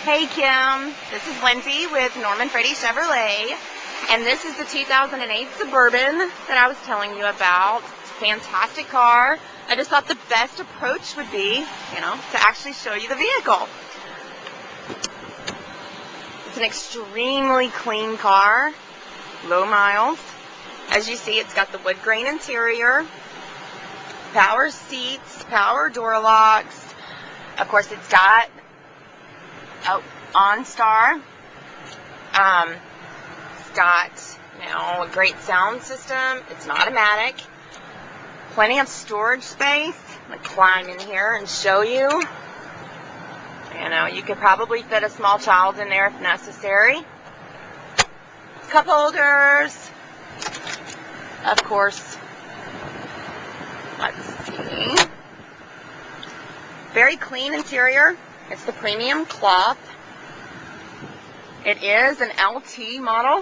Hey Kim, this is Lindsay with Norman Freddy Chevrolet, and this is the 2008 Suburban that I was telling you about. It's a fantastic car. I just thought the best approach would be, to actually show you the vehicle. It's an extremely clean car, low miles. As you see, it's got the wood grain interior, power seats, power door locks. Of course, it's got OnStar. It's got, a great sound system. It's an automatic. Plenty of storage space. I'm going to climb in here and show you. You could probably fit a small child in there if necessary. Cup holders. Of course. Let's see. Very clean interior. It's the premium cloth. It is an LT model.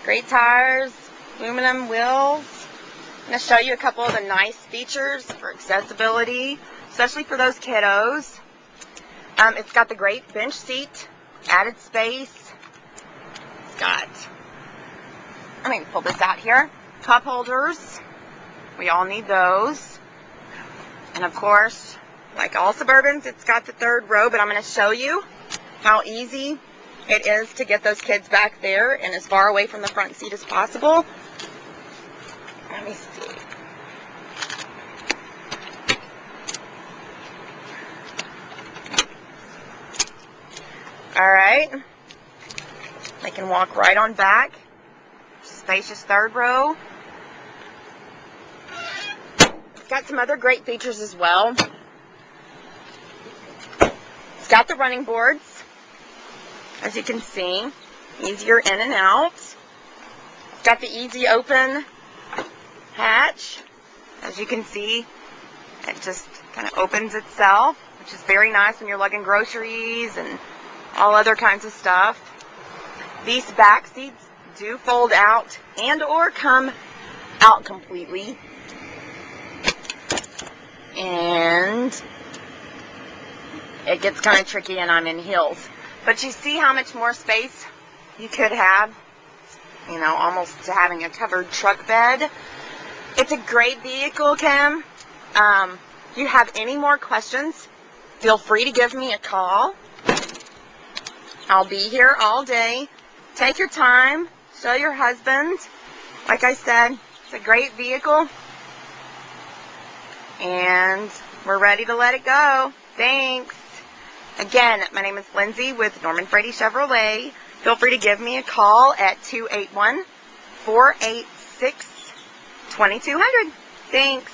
Great tires, aluminum wheels. I'm going to show you a couple of the nice features for accessibility, especially for those kiddos. It's got the great bench seat, added space. It's got, let me pull this out here, cup holders. We all need those. And of course, like all Suburbans, it's got the third row, but I'm going to show you how easy it is to get those kids back there and as far away from the front seat as possible. Let me see. Alright. They can walk right on back. Spacious third row. It's got some other great features as well. It's got the running boards, as you can see, easier in and out. It's got the easy open hatch. As you can see, it just kind of opens itself, which is very nice when you're lugging groceries and all other kinds of stuff. These back seats do fold out and or come out completely. And it gets kind of tricky and I'm in heels. But you see how much more space you could have, almost having a covered truck bed. It's a great vehicle, Kim. If you have any more questions, feel free to give me a call. I'll be here all day. Take your time. Show your husband. Like I said, it's a great vehicle. And we're ready to let it go. Thanks. Again, my name is Lindsay with Norman Freddy Chevrolet. Feel free to give me a call at 281-486-2200. Thanks.